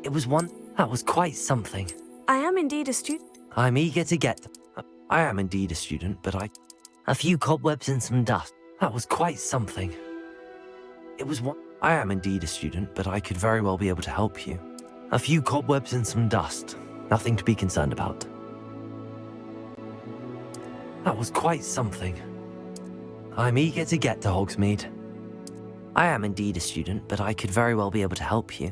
It was one that was quite something. I am indeed a student. I'm eager to get. I am indeed a student, but I. A few cobwebs and some dust. That was quite something. It was one. I am indeed a student, but I could very well be able to help you. A few cobwebs and some dust. Nothing to be concerned about. That was quite something. I'm eager to get to Hogsmeade. I am indeed a student, but I could very well be able to help you.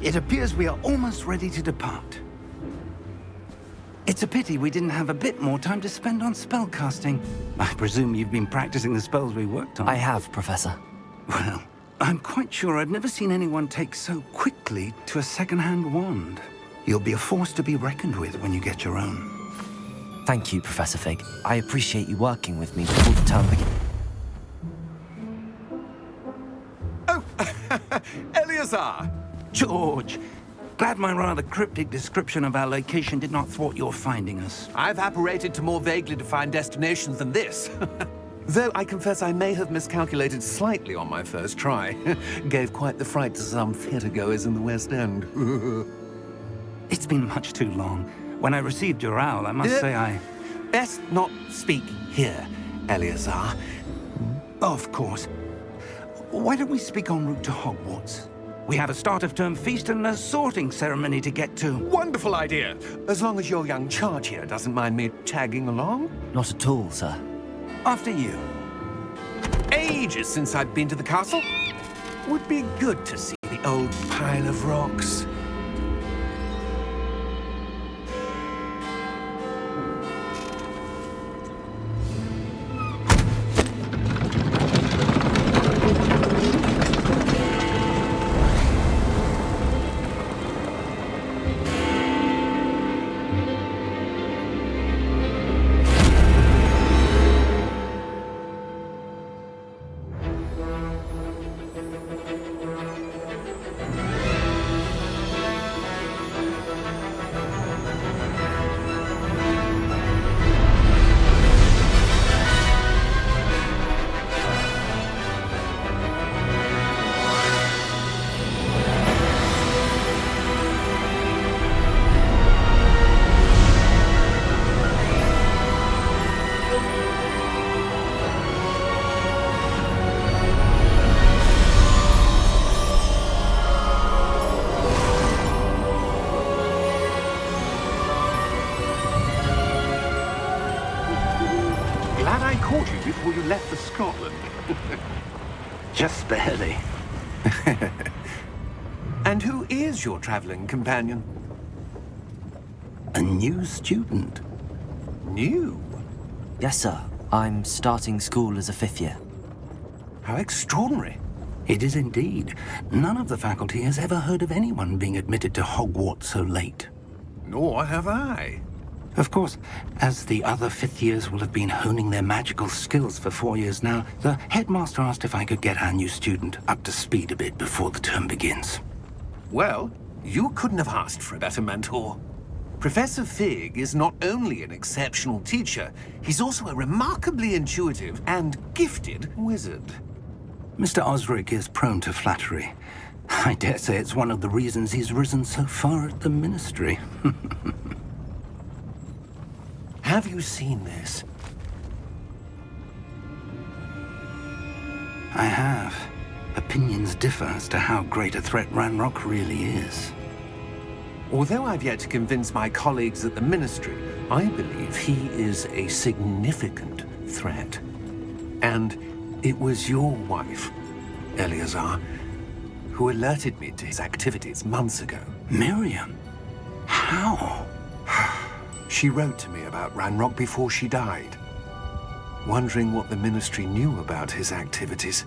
It appears we are almost ready to depart. It's a pity we didn't have a bit more time to spend on spellcasting. I presume you've been practicing the spells we worked on. I have, Professor. Well, I'm quite sure I've never seen anyone take so quickly to a second-hand wand. You'll be a force to be reckoned with when you get your own. Thank you, Professor Fig. I appreciate you working with me before the term begins. Oh, Eleazar! George, glad my rather cryptic description of our location did not thwart your finding us. I've apparated to more vaguely defined destinations than this. Though I confess I may have miscalculated slightly on my first try. Gave quite the fright to some theatre-goers in the West End. It's been much too long. When I received your owl, I must say I... Best not speak here, Eleazar. Of course. Why don't we speak en route to Hogwarts? We have a start-of-term feast and a sorting ceremony to get to. Wonderful idea! As long as your young charge here doesn't mind me tagging along. Not at all, sir. After you. Ages since I've been to the castle. Would be good to see the old pile of rocks. Glad I caught you before you left for Scotland. Just barely. And who is your traveling companion? A new student. New? Yes, sir. I'm starting school as a 5th year. How extraordinary. It is indeed. None of the faculty has ever heard of anyone being admitted to Hogwarts so late. Nor have I. Of course, as the other 5th years will have been honing their magical skills for 4 years now, the headmaster asked if I could get our new student up to speed a bit before the term begins. Well, you couldn't have asked for a better mentor. Professor Fig is not only an exceptional teacher, he's also a remarkably intuitive and gifted wizard. Mr. Osric is prone to flattery. I dare say it's one of the reasons he's risen so far at the Ministry. Have you seen this? I have. Opinions differ as to how great a threat Ranrock really is. Although I've yet to convince my colleagues at the Ministry, I believe he is a significant threat. And it was your wife, Eleazar, who alerted me to his activities months ago. Miriam? How? She wrote to me about Ranrock before she died, wondering what the Ministry knew about his activities.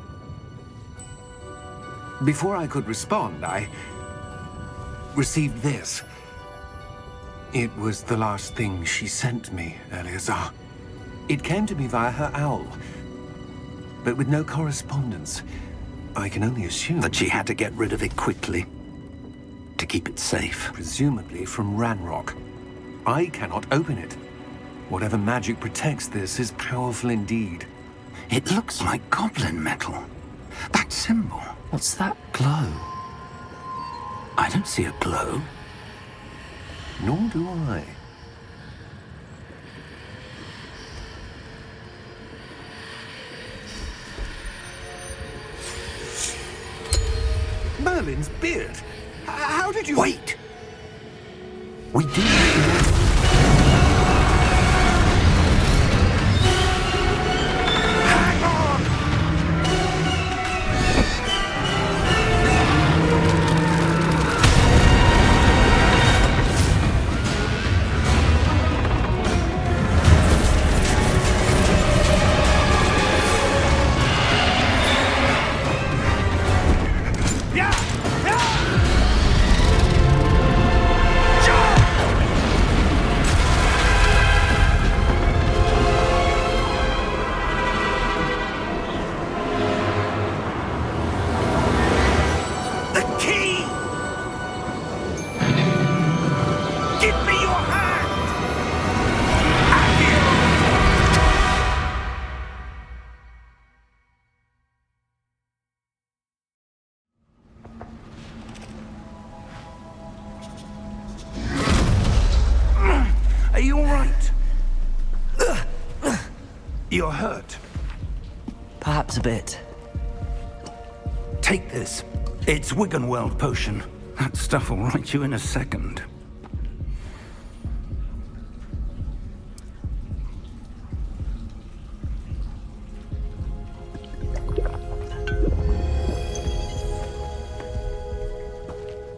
Before I could respond, I received this. It was the last thing she sent me, Eleazar. It came to me via her owl, but with no correspondence. I can only assume That she had to get rid of it quickly, to keep it safe. presumably from Ranrock. I cannot open it. Whatever magic protects this is powerful indeed. It looks like goblin metal. That symbol. What's that glow? I don't see a glow. Nor do I. Merlin's beard. How did you... Wait! We do. Hang on! Yeah! Yeah! The key! Give me your hand! Have you? Are you all right? You're hurt. Perhaps a bit. Take this. It's Wiggenweld potion. That stuff will right you in a second.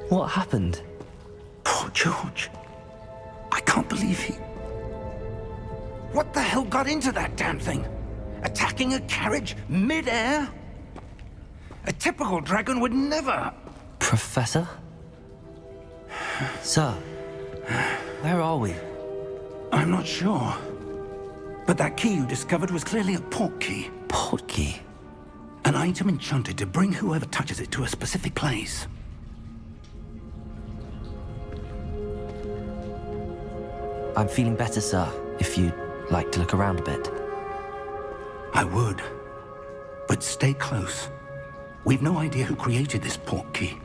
What happened? Poor George. I can't believe he... What the hell got into that damn thing? Attacking a carriage mid-air? A typical dragon would never... Professor? Sir, where are we? I'm not sure. But that key you discovered was clearly a port key. Port key. An item enchanted to bring whoever touches it to a specific place. I'm feeling better, sir, if you'd like to look around a bit. I would. But stay close. We've no idea who created this port key.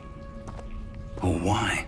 Or why.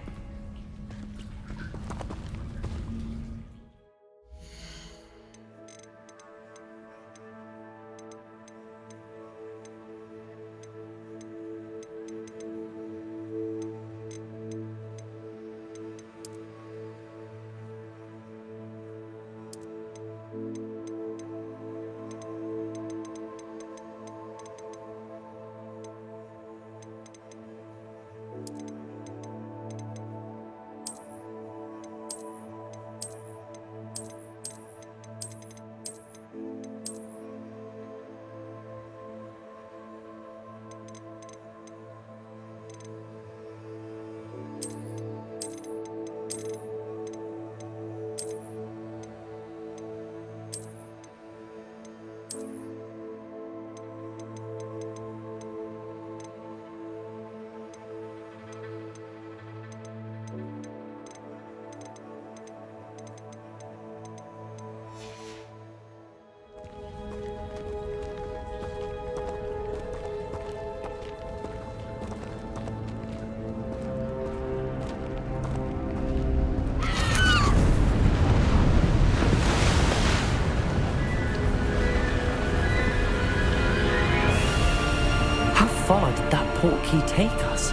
portkey take us?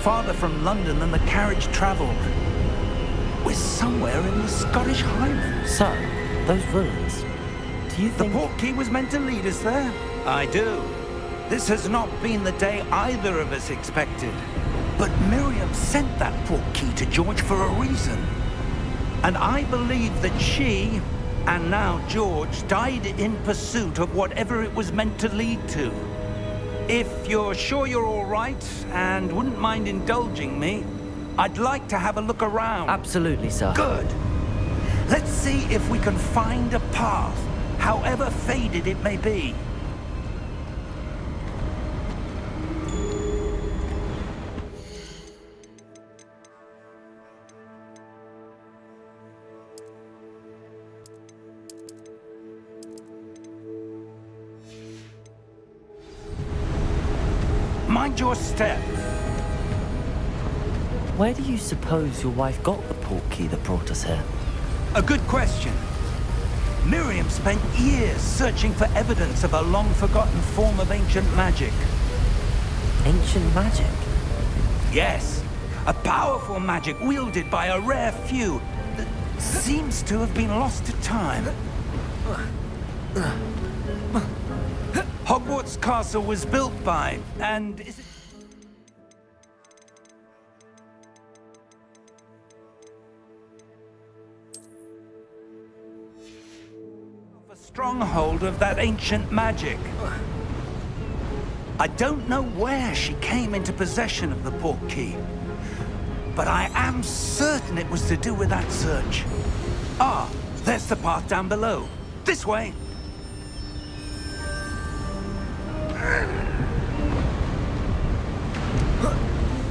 Farther from London than the carriage travelled. We're somewhere in the Scottish Highlands. So, those ruins. Do you The think... portkey was meant to lead us there? I do. This has not been the day either of us expected. But Miriam sent that portkey to George for a reason. And I believe that she, and now George, died in pursuit of whatever it was meant to lead to. If you're sure you're all right, and wouldn't mind indulging me, I'd like to have a look around. Absolutely, sir. Good. Let's see if we can find a path, however faded it may be. Mind your step. Where do you suppose your wife got the portkey that brought us here? A good question. Miriam spent years searching for evidence of a long-forgotten form of ancient magic. Ancient magic? Yes, a powerful magic wielded by a rare few that seems to have been lost to time. Hogwarts Castle was built by, and is it... a stronghold of that ancient magic. I don't know where she came into possession of the portkey, but I am certain it was to do with that search. Ah, there's the path down below. This way.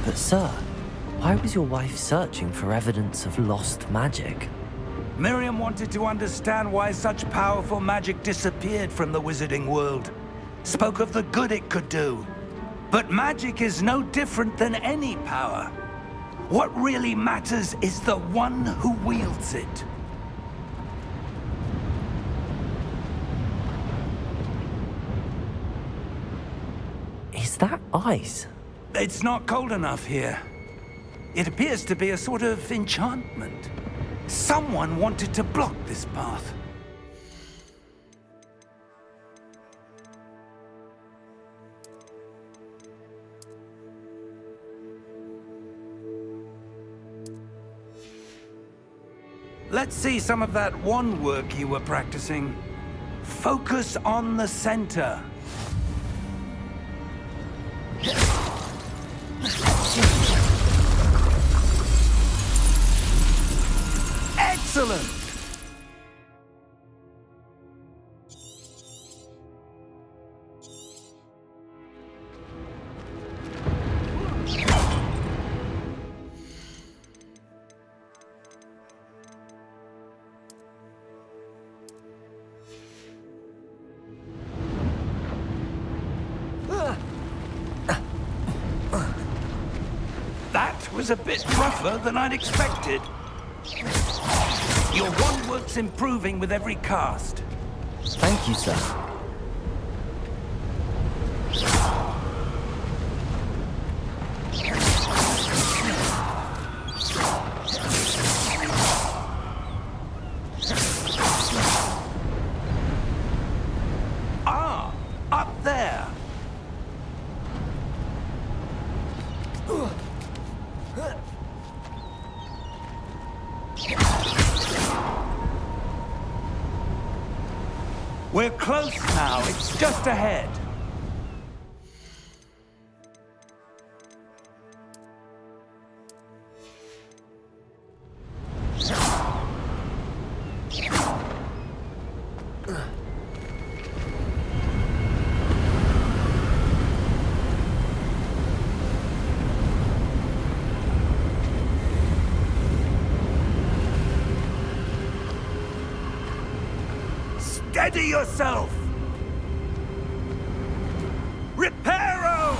But sir, why was your wife searching for evidence of lost magic? Miriam wanted to understand why such powerful magic disappeared from the wizarding world. Spoke of the good it could do. But magic is no different than any power. What really matters is the one who wields it. Is that ice? It's not cold enough here. It appears to be a sort of enchantment. Someone wanted to block this path. Let's see some of that wand work you were practicing. Focus on the center. Excellent! That was a bit rougher than I'd expected. Your wand work's improving with every cast. Thank you, sir. Ah, up there. We're close now. It's just ahead. Steady yourself! Reparo!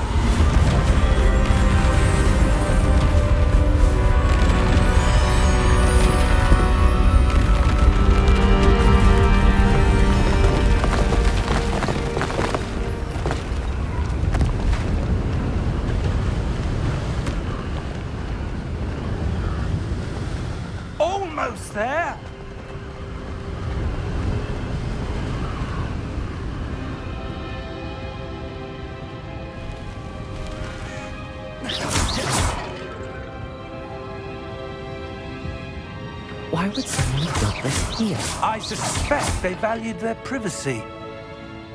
put this here? I suspect they valued their privacy.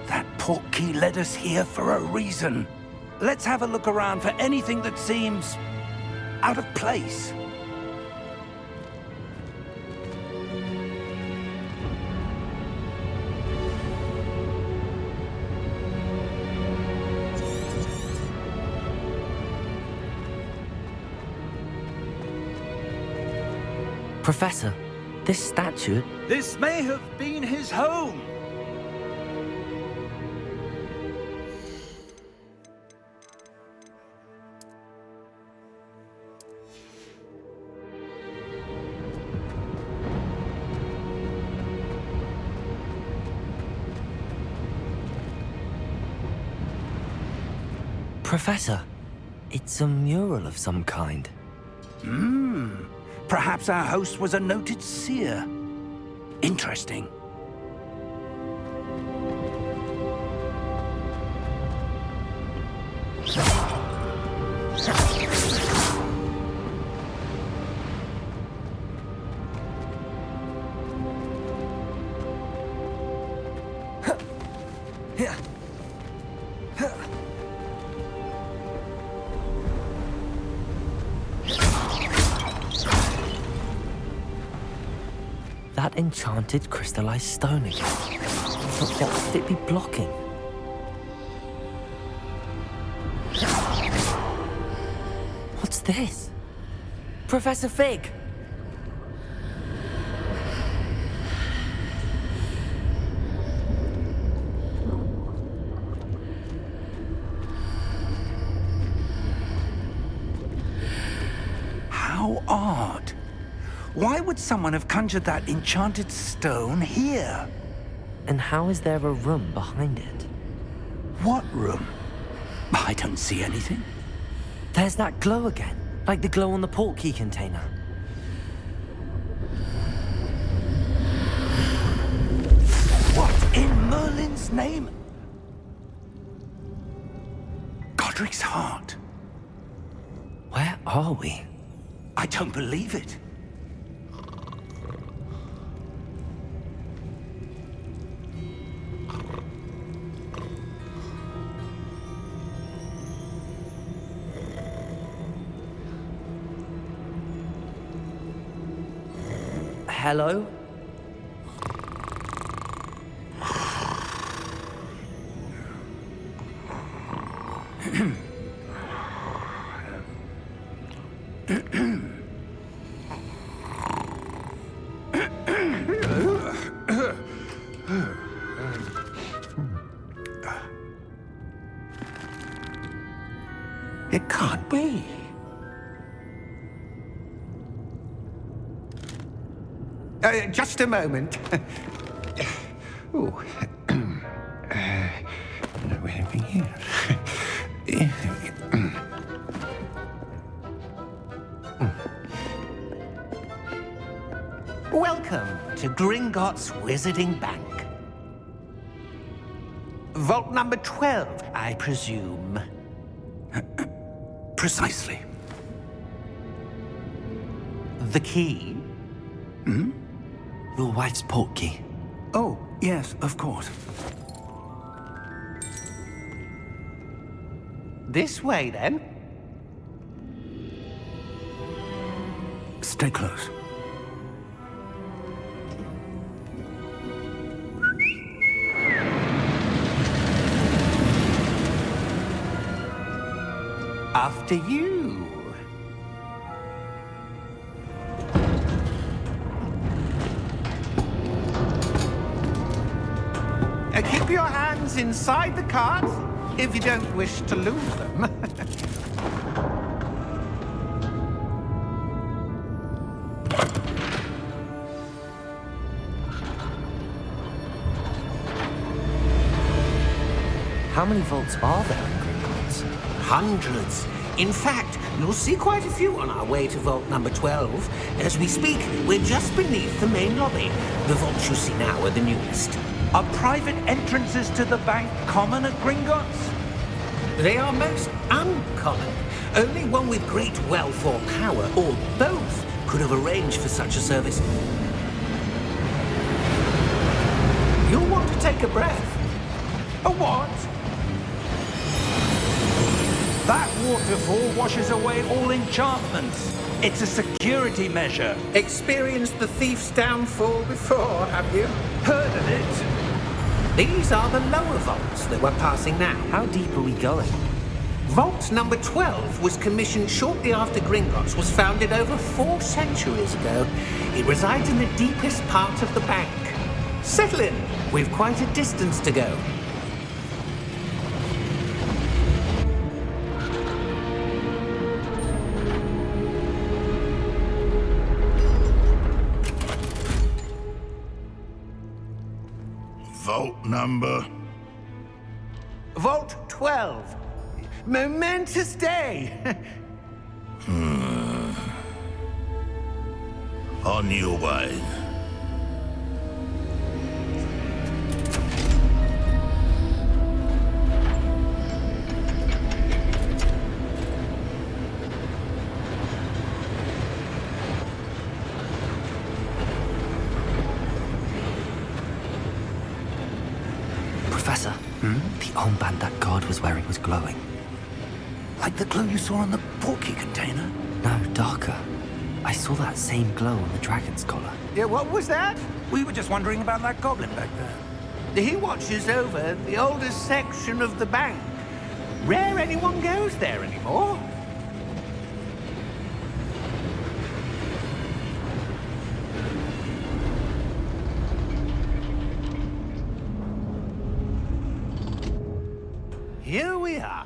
That portkey led us here for a reason. Let's have a look around for anything that seems out of place. Professor, this statue... This may have been his home. Professor, it's a mural of some kind. Perhaps our host was a noted seer. Interesting. That enchanted crystallized stone again. But what could it be blocking? What's this? Professor Fig! How odd. Why would someone have conjured that enchanted stone here? And how is there a room behind it? What room? I don't see anything. There's that glow again, like the glow on the portkey container. What in Merlin's name? Godric's heart. Where are we? I don't believe it. Hello? It can't be. Just a moment. Oh. No, anything here. Welcome to Gringotts Wizarding Bank. Vault number 12, I presume. Precisely. The key? Your wife's portkey. Oh, yes, of course. This way, then. Stay close. After you. Keep your hands inside the cart if you don't wish to lose them. How many vaults are there in Gringotts? Hundreds. In fact, you'll see quite a few on our way to vault number 12. As we speak, we're just beneath the main lobby. The vaults you see now are the newest. Are private entrances to the bank common at Gringotts? They are most uncommon. Only one with great wealth or power, or both, could have arranged for such a service. take a breath. A what? That waterfall washes away all enchantments. It's a security measure. Experienced the thief's downfall before, have you? Heard of it? These are the lower vaults that we're passing now. How deep are we going? Vault number 12 was commissioned shortly after Gringotts was founded over 4 centuries ago. It resides in the deepest part of the bank. Settle in. We've quite a distance to go. Vault number? Vault 12. Momentous day. On your way. Professor, the armband that guard was wearing was glowing. Like the glow you saw on the porky container? No, darker. I saw that same glow on the dragon's collar. Yeah, what was that? We were just wondering about that goblin back there. He watches over the oldest section of the bank. Rare anyone goes there anymore. Here we are.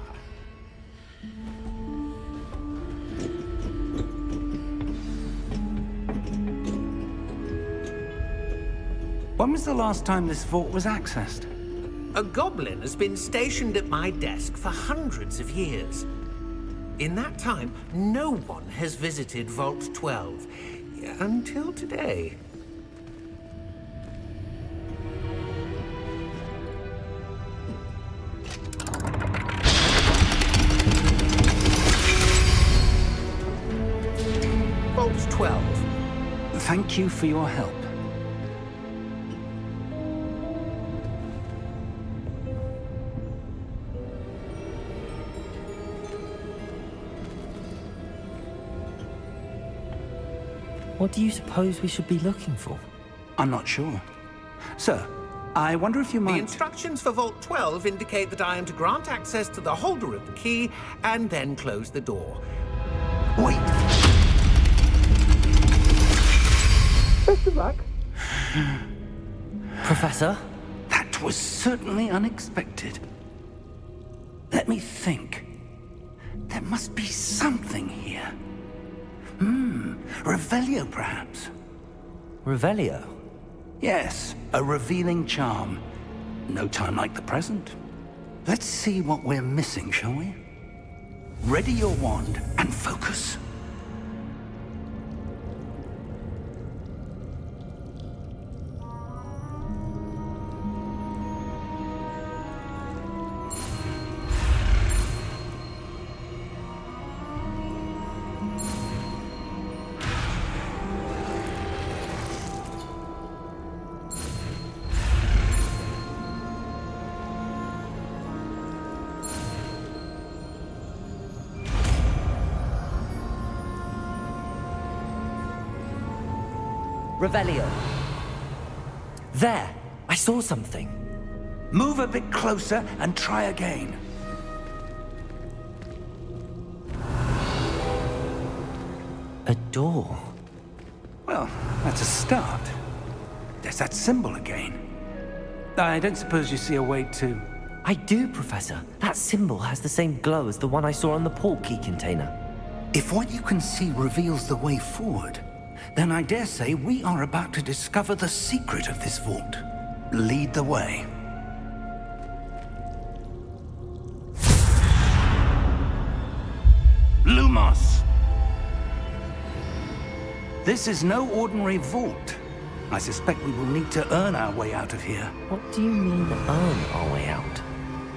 When was the last time this vault was accessed? A goblin has been stationed at my desk for hundreds of years. In that time, no one has visited Vault 12 until today. Vault 12. Thank you for your help. What do you suppose we should be looking for? I'm not sure. Sir, I wonder if you The might... instructions for Vault 12 indicate that I am to grant access to the holder of the key and then close the door. Wait! Best of luck. Professor? That was certainly unexpected. Let me think. There must be something here. Revelio, perhaps? Revelio? Yes, a revealing charm. No time like the present. Let's see what we're missing, shall we? Ready your wand and focus. Revelio. There! I saw something. Move a bit closer and try again. A door. Well, that's a start. There's that symbol again. I don't suppose you see a way to... I do, Professor. That symbol has the same glow as the one I saw on the port key container. If what you can see reveals the way forward, then I dare say we are about to discover the secret of this vault. Lead the way. Lumos! This is no ordinary vault. I suspect we will need to earn our way out of here. What do you mean, earn our way out?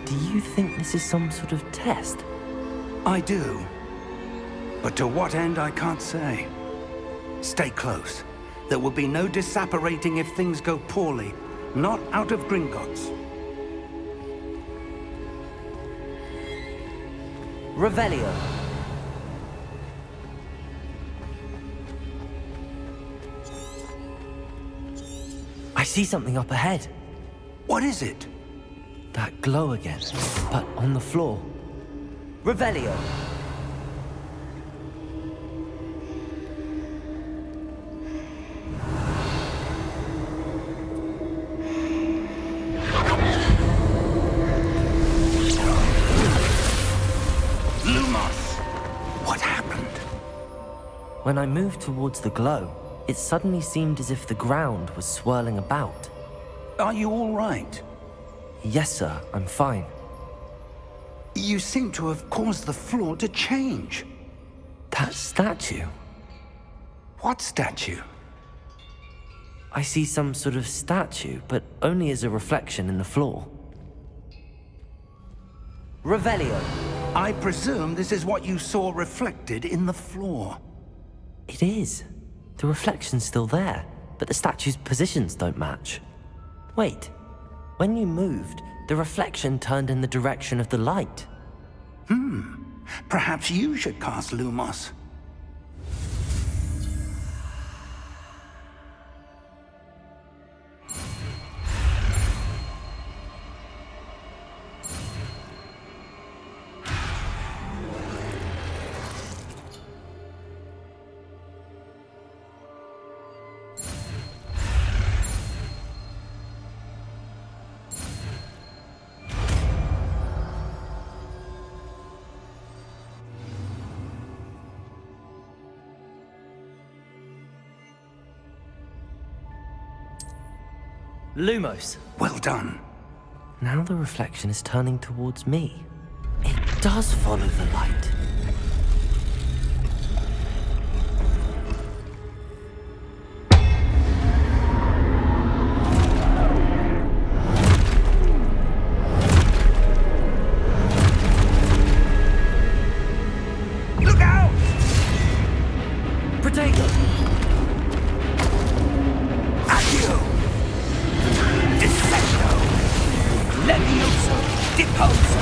Do you think this is some sort of test? I do. But to what end, I can't say. Stay close. There will be no disapparating if things go poorly. Not out of Gringotts. Revelio. I see something up ahead. What is it? That glow again, but on the floor. Revelio. What happened? When I moved towards the glow, it suddenly seemed as if the ground was swirling about. Are you all right? Yes, sir, I'm fine. You seem to have caused the floor to change. That statue? What statue? I see some sort of statue, but only as a reflection in the floor. Revelio. I presume this is what you saw reflected in the floor. It is. The reflection's still there, but the statue's positions don't match. Wait. When you moved, the reflection turned in the direction of the light. Perhaps you should cast Lumos. Lumos. Well done. Now the reflection is turning towards me. It does follow the light. Look out! Protego! Accio! Dissecto! Levioso! Deposo!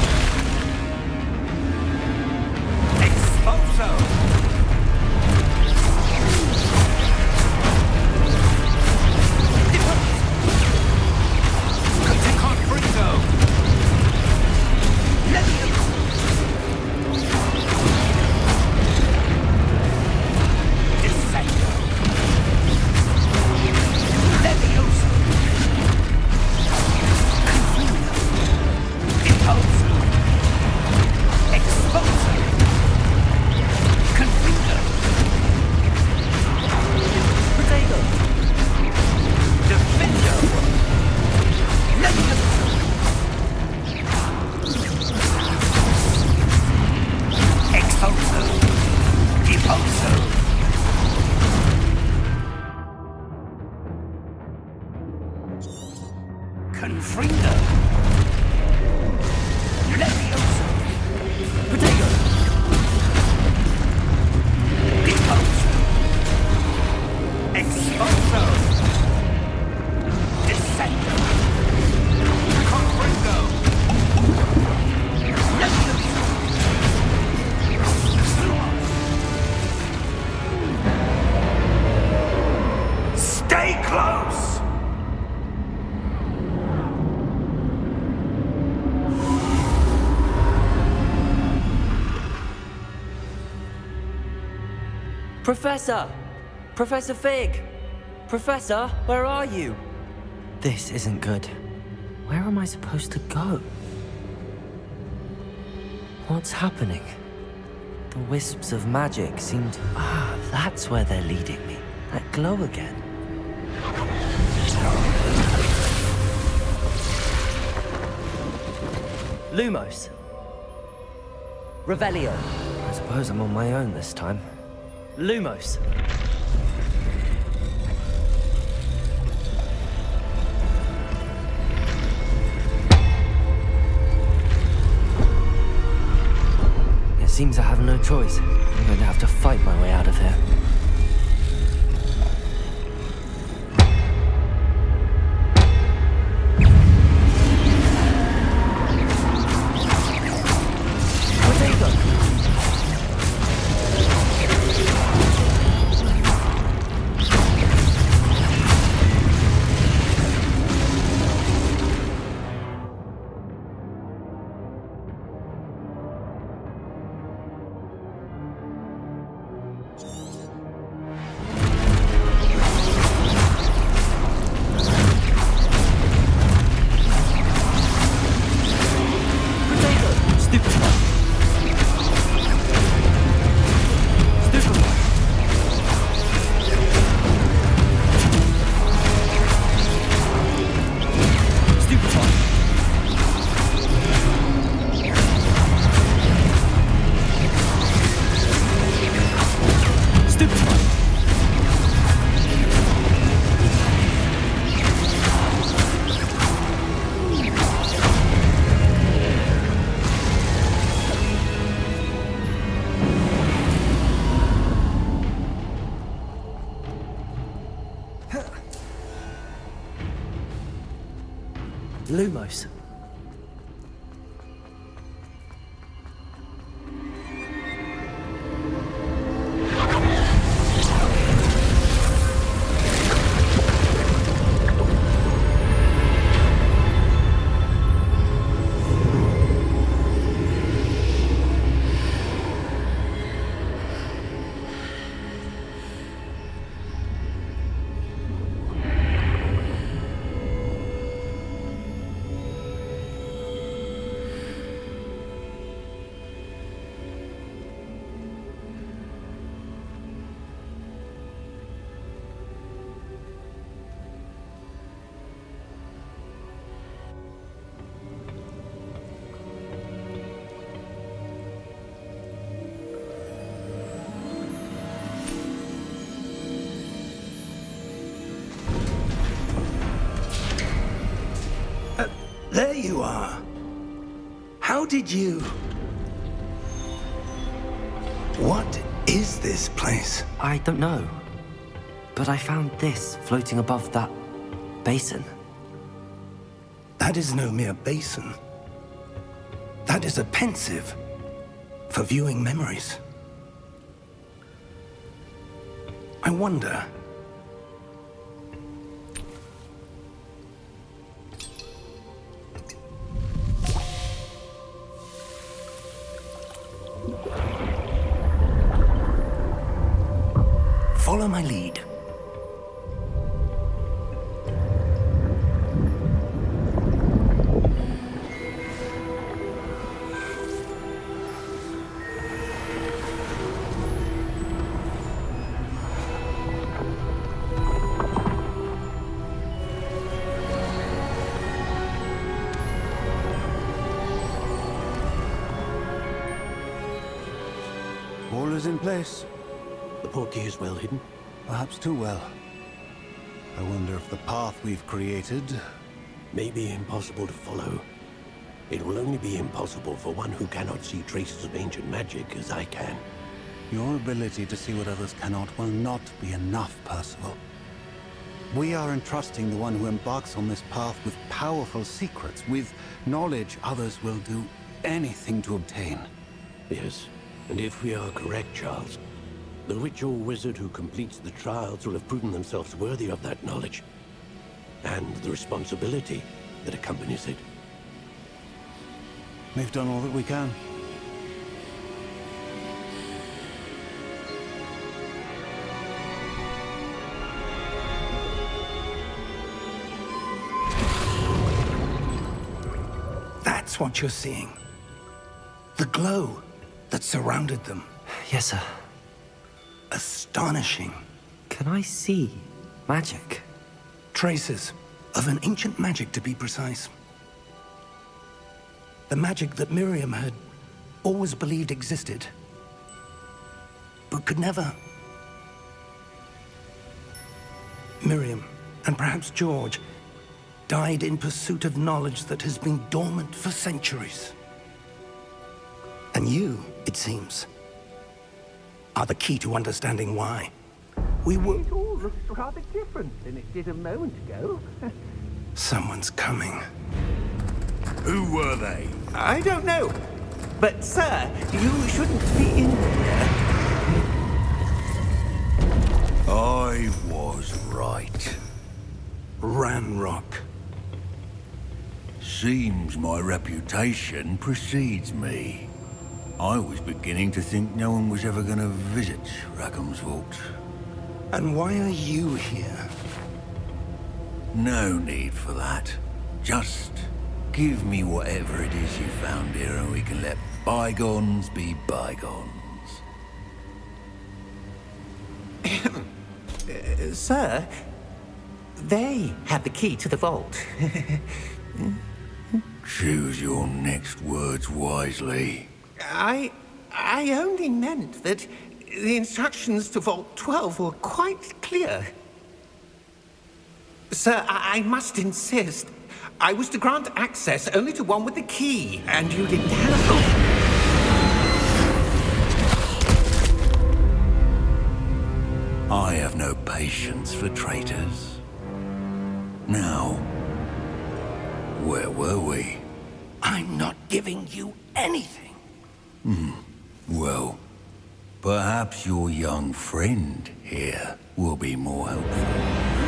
Exposo! Deposo! Contrito! Levioso! Dissecto! Levioso! Deposo! Exposo! Confundo! Protego! Defendo! Levioso! Exposo! Deposo! Confrindo! Levioso! Protego! Deposo! Exposo! Dissecto! Confrindo! Levioso! Stay close! Professor! Professor Fig! Professor, where are you? This isn't good. Where am I supposed to go? What's happening? The wisps of magic seem to... Ah, that's where they're leading me. That glow again. Lumos. Revelio. I suppose I'm on my own this time. Lumos. It seems I have no choice. I'm going to have to fight my way out of here. Lumos. There you are. How did you... What is this place? I don't know. But I found this floating above that basin. That is no mere basin. That is a pensive for viewing memories. I wonder... Follow my lead. All is in place. The portkey is well hidden. Perhaps too well. I wonder if the path we've created... May be impossible to follow. It will only be impossible for one who cannot see traces of ancient magic as I can. Your ability to see what others cannot will not be enough, Percival. We are entrusting the one who embarks on this path with powerful secrets, with knowledge others will do anything to obtain. Yes, and if we are correct, Charles, the witch or wizard who completes the trials will have proven themselves worthy of that knowledge, and the responsibility that accompanies it. We've done all that we can. That's what you're seeing. The glow that surrounded them. Yes, sir. Astonishing. Can I see magic? Traces of an ancient magic, to be precise. The magic that Miriam had always believed existed, but could never. Miriam, and perhaps George, died in pursuit of knowledge that has been dormant for centuries. And you, it seems, are the key to understanding why. We were... It all looks rather different than it did a moment ago. Someone's coming. Who were they? I don't know. But, sir, you shouldn't be in here. I was right. Ranrock. Seems my reputation precedes me. I was beginning to think no one was ever going to visit Rackham's Vault. And why are you here? No need for that. Just give me whatever it is you found here and we can let bygones be bygones. Sir, they have the key to the vault. Choose your next words wisely. I only meant that the instructions to Vault 12 were quite clear. Sir, I must insist. I was to grant access only to one with the key, and you didn't have... I have no patience for traitors. Now, where were we? I'm not giving you anything. Well, perhaps your young friend here will be more helpful.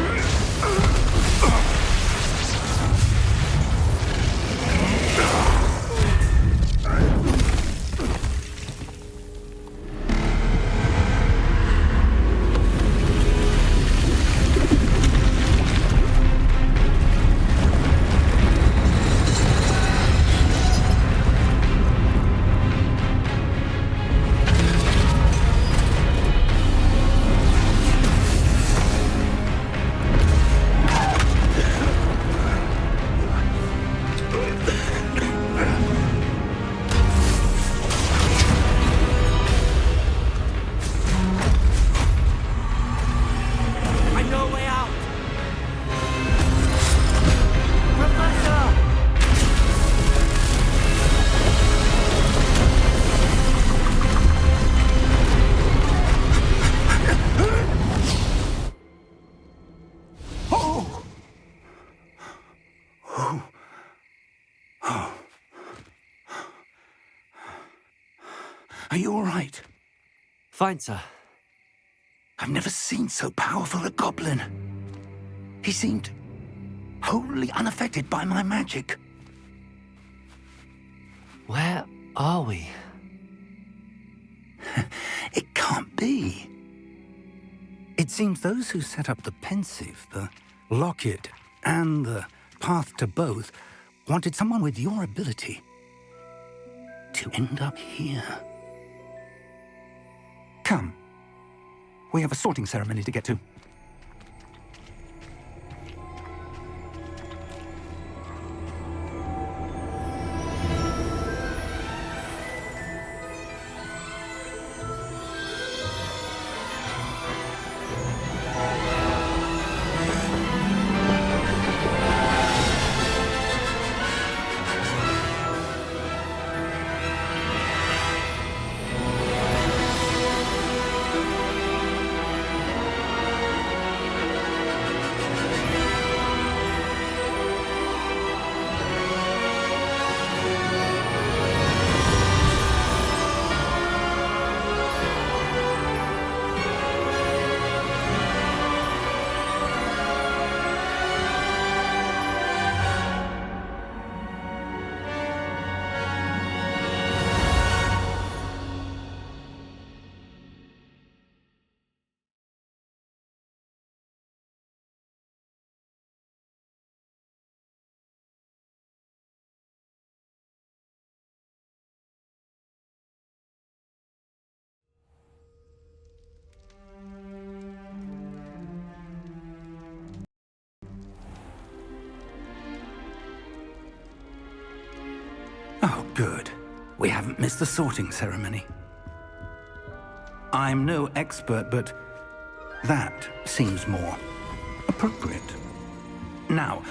Are you all right? Fine, sir. I've never seen so powerful a goblin. He seemed wholly unaffected by my magic. Where are we? It can't be. It seems those who set up the pensive, the locket, and the path to both wanted someone with your ability to end up here. Come. We have a sorting ceremony to get to. Oh, good. We haven't missed the sorting ceremony. I'm no expert, but that seems more appropriate. Now,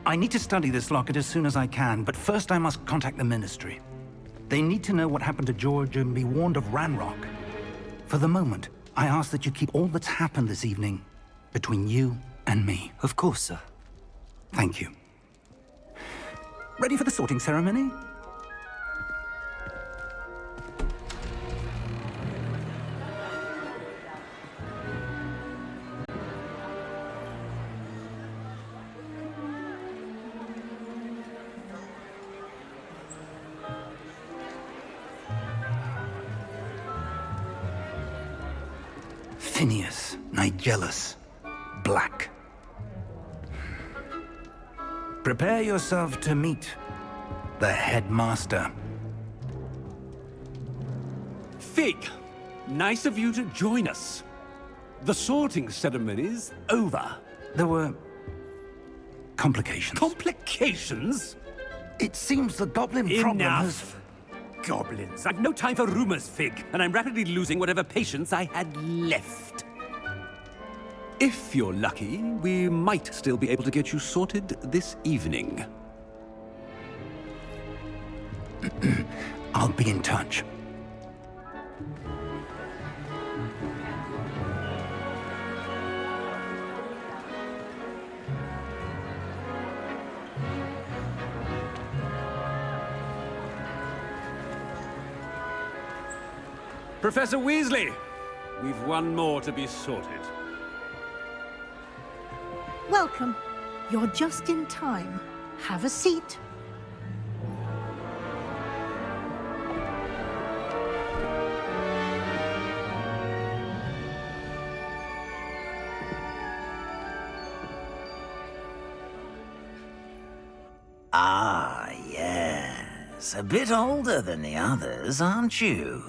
I need to study this locket as soon as I can, but first I must contact the Ministry. They need to know what happened to George and be warned of Ranrock. For the moment, I ask that you keep all that's happened this evening between you and me. Of course, sir. Thank you. Ready for the sorting ceremony? Phineas, Nigellus, Black. Prepare yourself to meet the headmaster. Fig, nice of you to join us. The sorting ceremony's over. There were complications. Complications? It seems the goblin problem has... Enough! Goblins. I've no time for rumors, Fig, and I'm rapidly losing whatever patience I had left. If you're lucky, we might still be able to get you sorted this evening. I'll be in touch. Professor Weasley, we've one more to be sorted. Welcome. You're just in time. Have a seat. Ah, yes. A bit older than the others, aren't you?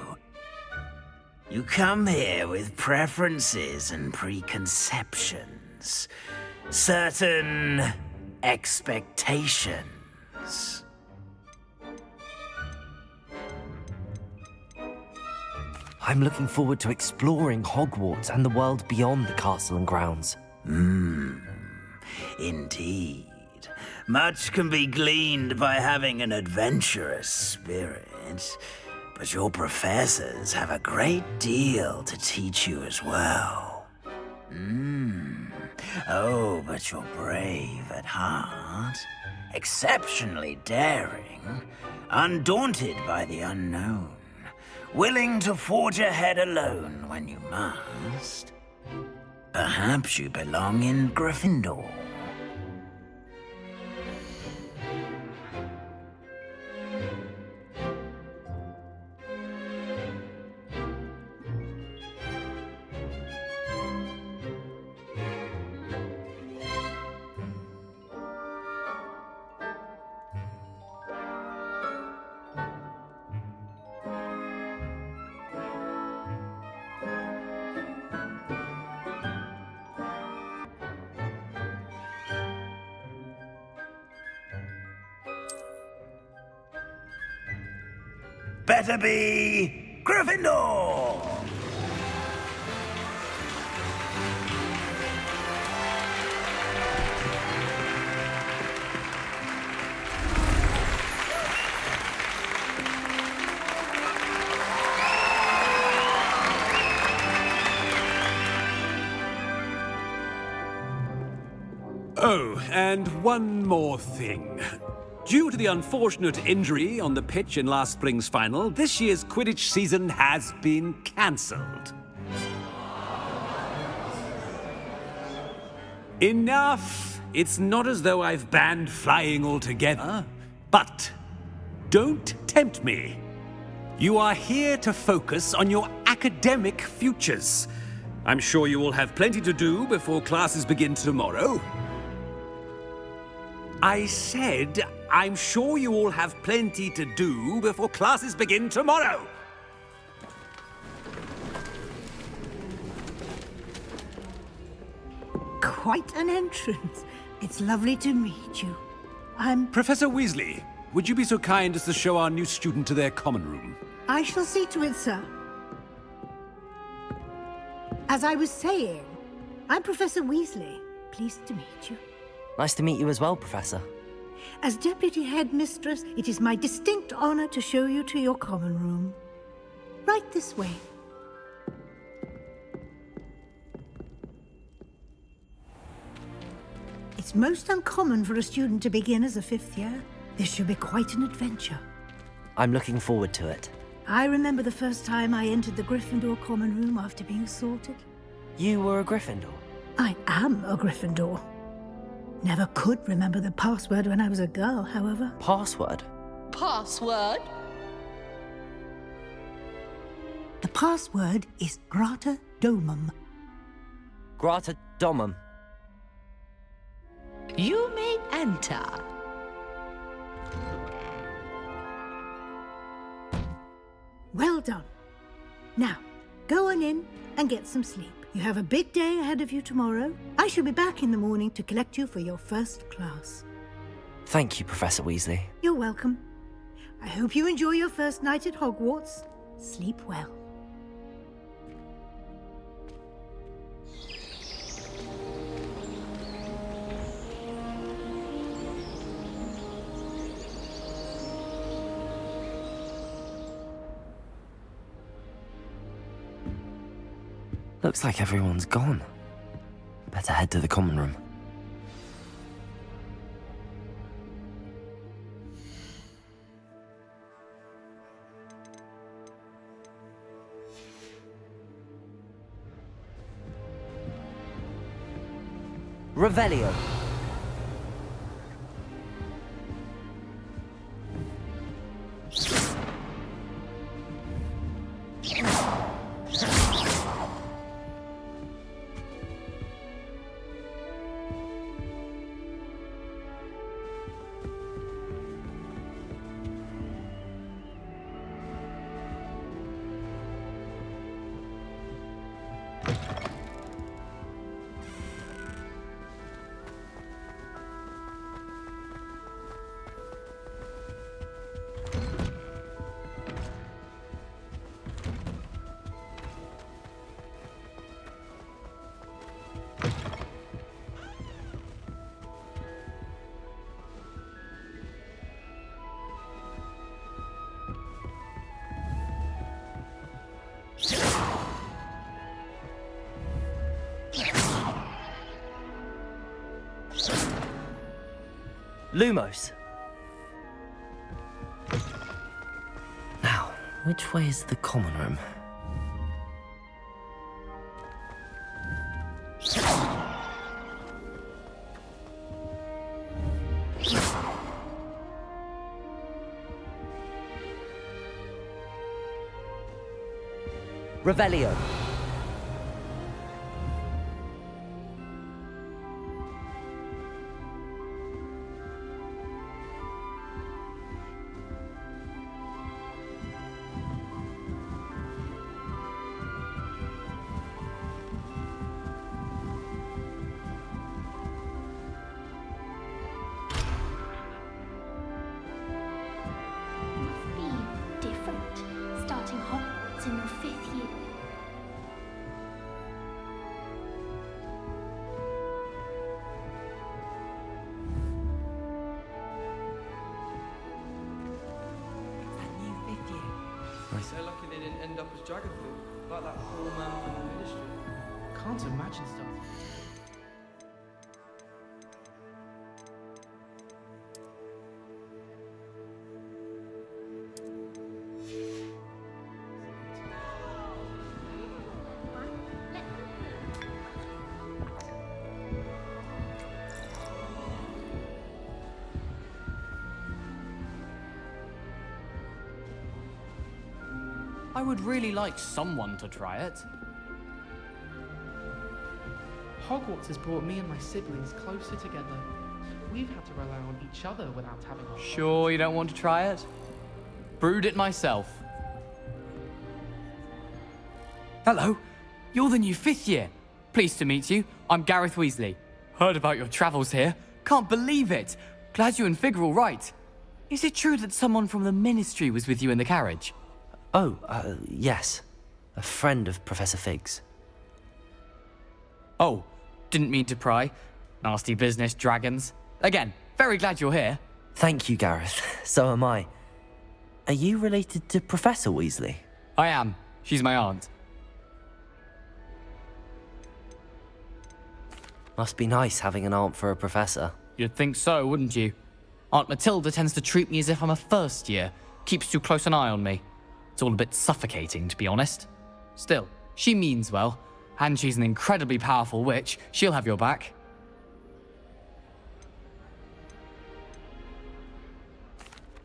You come here with preferences and preconceptions. Certain expectations. I'm looking forward to exploring Hogwarts and the world beyond the castle and grounds. Indeed. Much can be gleaned by having an adventurous spirit, but your professors have a great deal to teach you as well. Oh, but you're brave at heart, exceptionally daring, undaunted by the unknown, willing to forge ahead alone when you must. Perhaps you belong in Gryffindor. Better be Gryffindor! Oh, and one more thing. Due to the unfortunate injury on the pitch in last spring's final, this year's Quidditch season has been cancelled. Enough! It's not as though I've banned flying altogether, but don't tempt me. You are here to focus on your academic futures. I'm sure you will have plenty to do before classes begin tomorrow. I said, I'm sure you all have plenty to do before classes begin tomorrow. Quite an entrance. It's lovely to meet you. Professor Weasley, would you be so kind as to show our new student to their common room? I shall see to it, sir. As I was saying, I'm Professor Weasley. Pleased to meet you. Nice to meet you as well, Professor. As Deputy Headmistress, it is my distinct honor to show you to your common room. Right this way. It's most uncommon for a student to begin as a fifth year. This should be quite an adventure. I'm looking forward to it. I remember the first time I entered the Gryffindor common room after being sorted. You were a Gryffindor? I am a Gryffindor. Never could remember the password when I was a girl, however. Password? Password? The password is Grata Domum. Grata Domum. You may enter. Well done. Now, go on in and get some sleep. You have a big day ahead of you tomorrow. I shall be back in the morning to collect you for your first class. Thank you, Professor Weasley. You're welcome. I hope you enjoy your first night at Hogwarts. Sleep well. Looks like everyone's gone. Better head to the common room. Revelio. Lumos. Now, which way is the common room? Revelio. Be different, starting Hogwarts in your 5th year. So lucky they didn't end up as dragon food, like that poor man from the ministry. Can't imagine starting. I would really like someone to try it. Hogwarts has brought me and my siblings closer together. We've had to rely on each other without having our Sure you don't want to try it? Brewed it myself. Hello, you're the new 5th year. Pleased to meet you. I'm Gareth Weasley. Heard about your travels here. Can't believe it. Glad you and Fig are all right. Is it true that someone from the Ministry was with you in the carriage? Oh, yes. A friend of Professor Fig's. Oh, didn't mean to pry. Nasty business, dragons. Again, very glad you're here. Thank you, Gareth. So am I. Are you related to Professor Weasley? I am. She's my aunt. Must be nice having an aunt for a professor. You'd think so, wouldn't you? Aunt Matilda tends to treat me as if I'm a first year. Keeps too close an eye on me. It's all a bit suffocating, to be honest. Still, she means well, and she's an incredibly powerful witch. She'll have your back.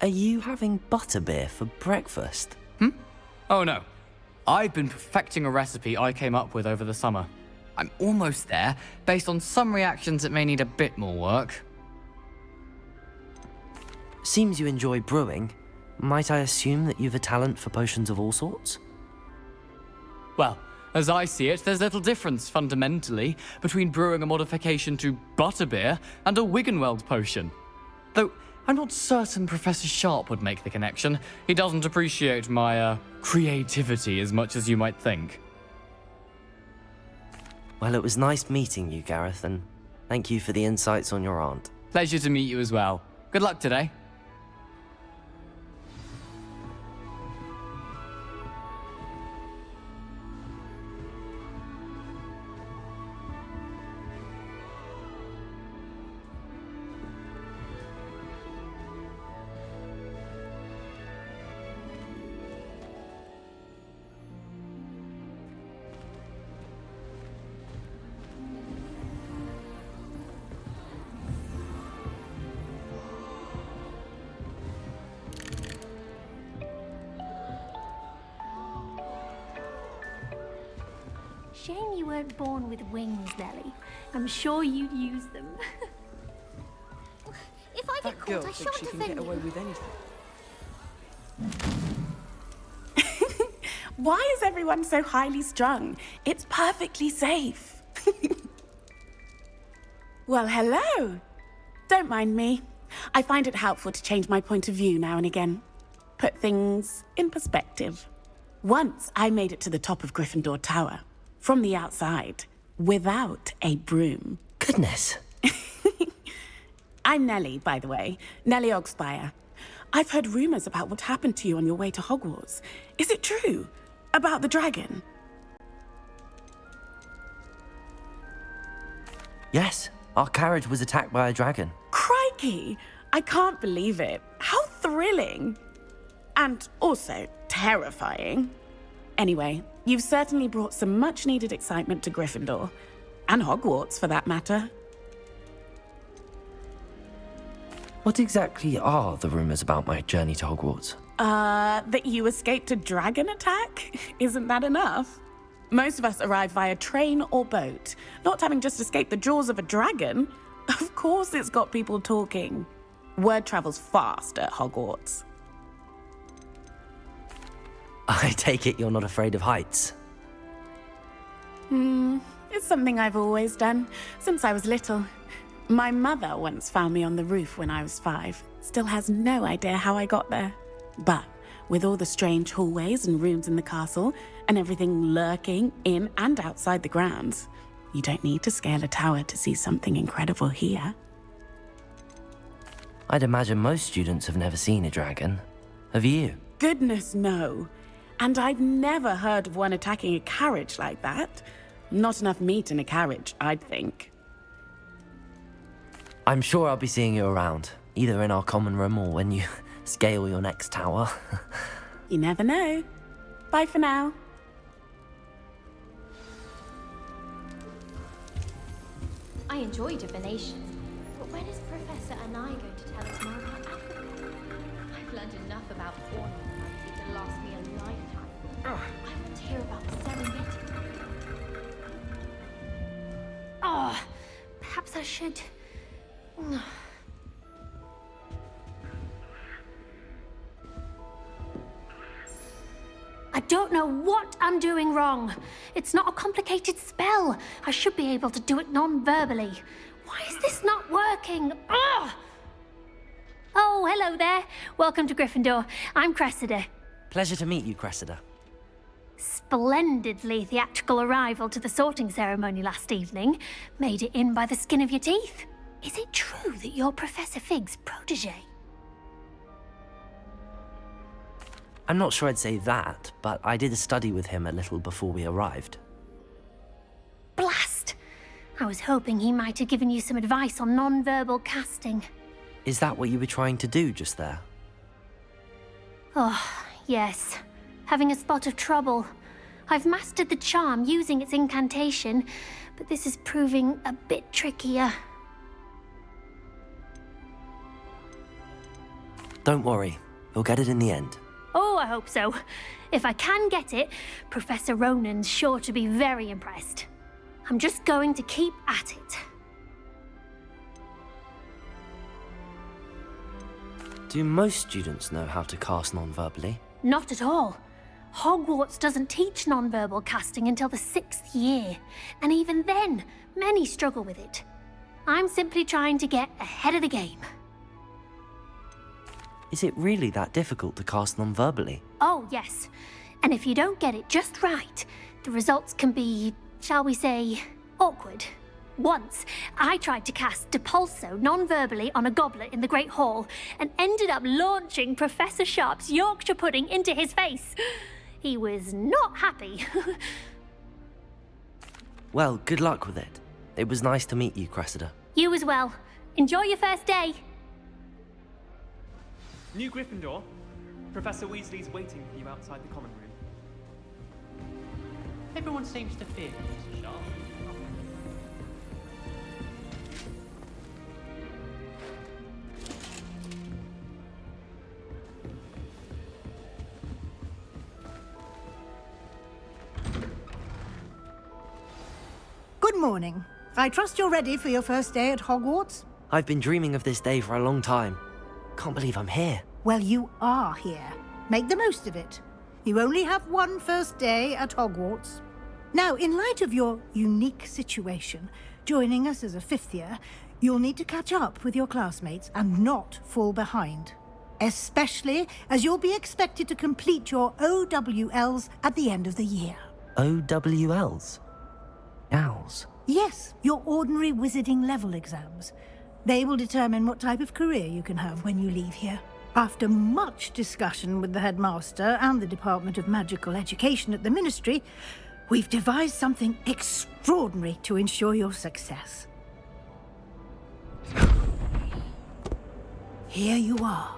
Are you having butterbeer for breakfast? Oh no. I've been perfecting a recipe I came up with over the summer. I'm almost there, based on some reactions that may need a bit more work. Seems you enjoy brewing. Might I assume that you've a talent for potions of all sorts? Well, As I see it, there's little difference, fundamentally, between brewing a modification to butterbeer and a Wiggenweld potion. Though, I'm not certain Professor Sharp would make the connection. He doesn't appreciate my, creativity as much as you might think. Well, it was nice meeting you, Gareth, and thank you for the insights on your aunt. Pleasure to meet you as well. Good luck today. Shame you weren't born with wings, Nellie. I'm sure you'd use them. If I get caught, I shan't offend you. with anything. Why is everyone so highly strung? It's perfectly safe. Well, hello. Don't mind me. I find it helpful to change my point of view now and again. Put things in perspective. Once I made it to the top of Gryffindor Tower. From the outside, without a broom. Goodness. I'm Nellie, by the way. Nellie Ogspire. I've heard rumors about what happened to you on your way to Hogwarts. Is it true? About the dragon? Yes, our carriage was attacked by a dragon. Crikey! I can't believe it. How thrilling! And also terrifying. Anyway, you've certainly brought some much-needed excitement to Gryffindor. And Hogwarts, for that matter. What exactly are the rumors about my journey to Hogwarts? That you escaped a dragon attack? Isn't that enough? Most of us arrive via train or boat. Not having just escaped the jaws of a dragon. Of course it's got people talking. Word travels fast at Hogwarts. I take it you're not afraid of heights. It's something I've always done, since I was little. My mother once found me on the roof when I was 5. Still has no idea how I got there. But with all the strange hallways and rooms in the castle, and everything lurking in and outside the grounds, you don't need to scale a tower to see something incredible here. I'd imagine most students have never seen a dragon. Have you? Goodness, no. And I've never heard of one attacking a carriage like that. Not enough meat in a carriage, I'd think. I'm sure I'll be seeing you around, either in our common room or when you scale your next tower. You never know. Bye for now. I enjoy divination, but when is Professor Anai going to tell us more about Africa? I've learned enough about ornithology to last me a lifetime. I want to hear about the Serengeti. Oh, perhaps I should... I don't know what I'm doing wrong. It's not a complicated spell. I should be able to do it non-verbally. Why is this not working? Ugh! Oh, hello there. Welcome to Gryffindor. I'm Cressida. Pleasure to meet you, Cressida. Splendidly theatrical arrival to the sorting ceremony last evening. Made it in by the skin of your teeth. Is it true that you're Professor Fig's protege? I'm not sure I'd say that, but I did study with him a little before we arrived. Blast! I was hoping he might have given you some advice on non-verbal casting. Is that what you were trying to do just there? Oh, yes. Having a spot of trouble. I've mastered the charm using its incantation, but this is proving a bit trickier. Don't worry, we'll get it in the end. Oh, I hope so. If I can get it, Professor Ronan's sure to be very impressed. I'm just going to keep at it. Do most students know how to cast non-verbally? Not at all. Hogwarts doesn't teach nonverbal casting until the 6th year, and even then, many struggle with it. I'm simply trying to get ahead of the game. Is it really that difficult to cast non-verbally? Oh, yes. And if you don't get it just right, the results can be, shall we say, awkward. Once, I tried to cast Depulso non-verbally on a goblet in the Great Hall and ended up launching Professor Sharp's Yorkshire pudding into his face. He was not happy. Well, good luck with it. It was nice to meet you, Cressida. You as well. Enjoy your first day. New Gryffindor. Professor Weasley's waiting for you outside the common room. Everyone seems to fear Professor Sharp. Good morning. I trust you're ready for your first day at Hogwarts? I've been dreaming of this day for a long time. Can't believe I'm here. Well, you are here. Make the most of it. You only have one first day at Hogwarts. Now, in light of your unique situation, joining us as a 5th year, you'll need to catch up with your classmates and not fall behind. Especially as you'll be expected to complete your OWLs at the end of the year. OWLs? Owls? Yes, your ordinary wizarding level exams. They will determine what type of career you can have when you leave here. After much discussion with the headmaster and the Department of Magical Education at the Ministry, we've devised something extraordinary to ensure your success. Here you are.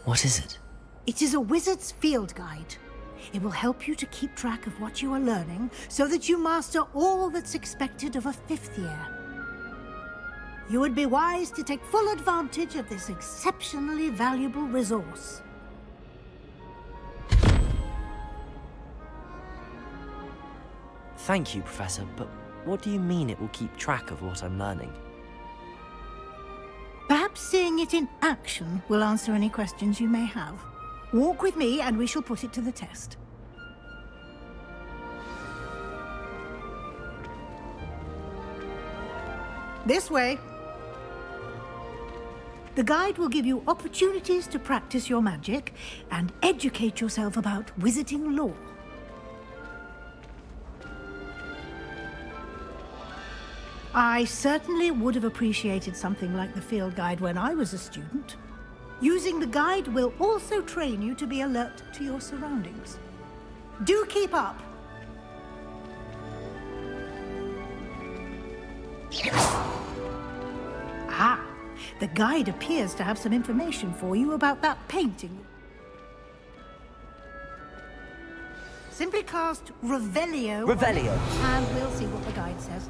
What is it? It is a wizard's field guide. It will help you to keep track of what you are learning so that you master all that's expected of a 5th year. You would be wise to take full advantage of this exceptionally valuable resource. Thank you, Professor, but what do you mean it will keep track of what I'm learning? Perhaps seeing it in action will answer any questions you may have. Walk with me and we shall put it to the test. This way. The guide will give you opportunities to practice your magic and educate yourself about wizarding lore. I certainly would have appreciated something like the field guide when I was a student. Using the guide will also train you to be alert to your surroundings. Do keep up! Ah, the guide appears to have some information for you about that painting. Simply cast Revelio. Revelio. And we'll see what the guide says.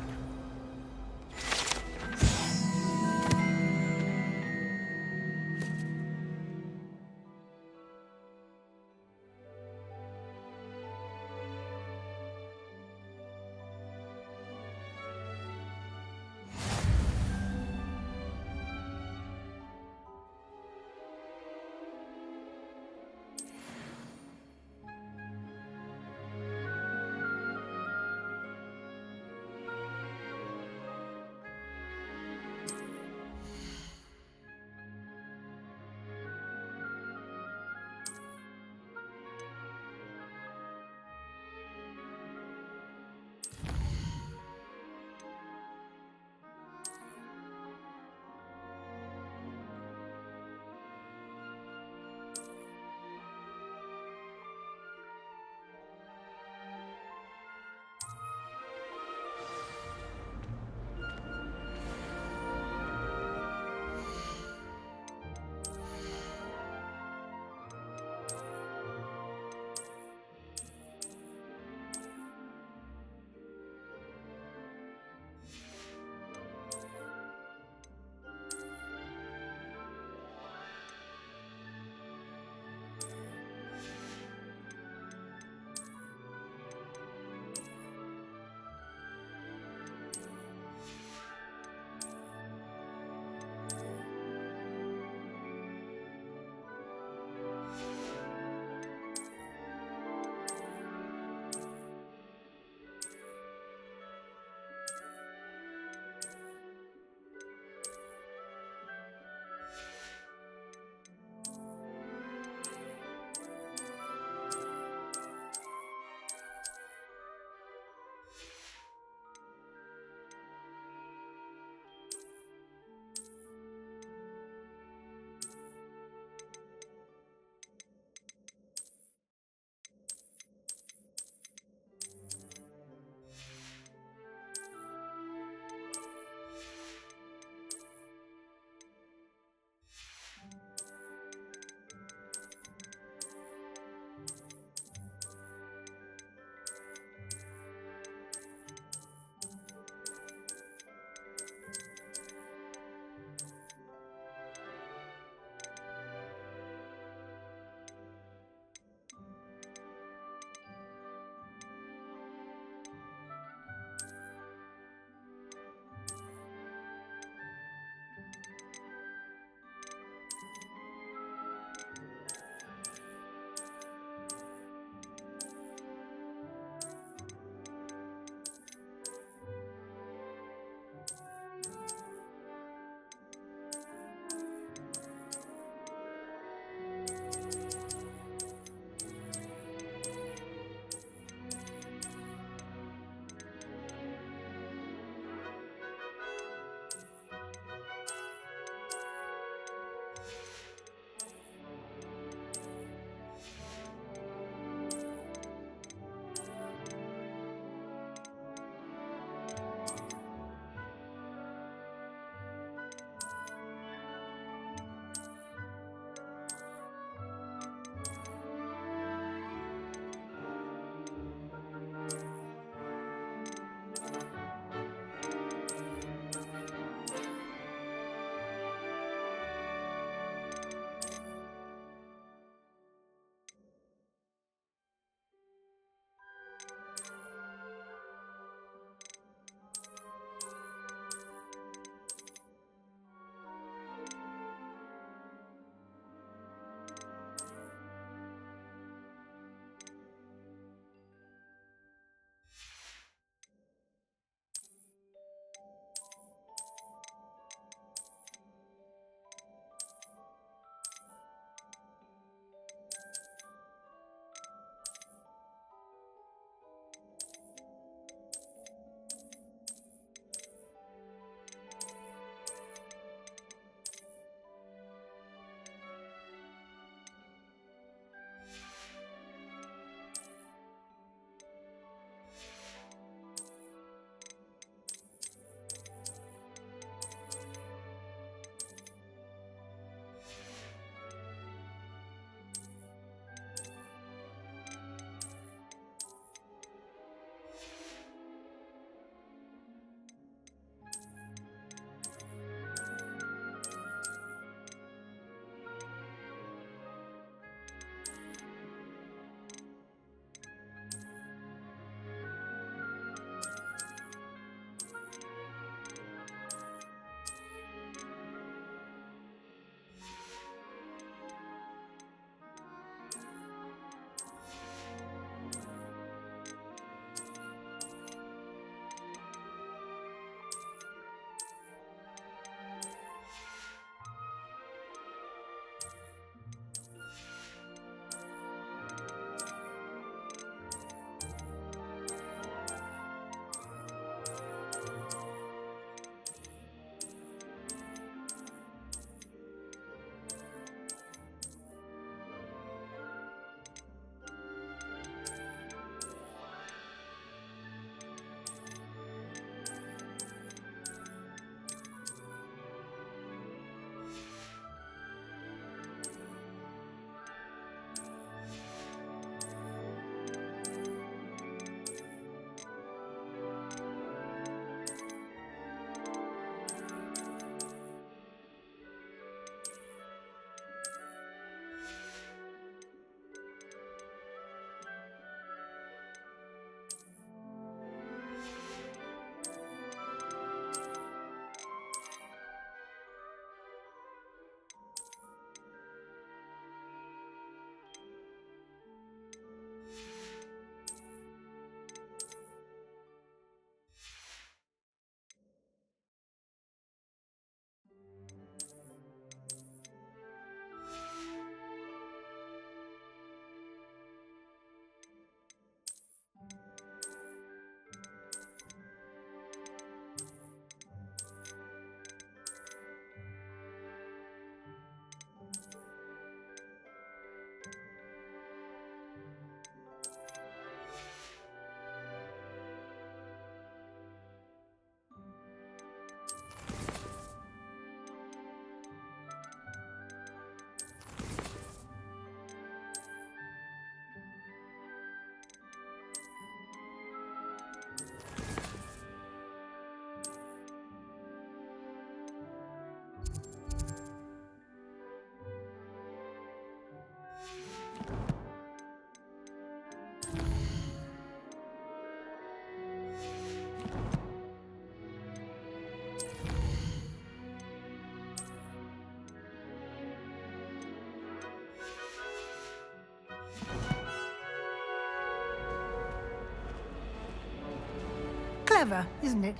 Clever, isn't it?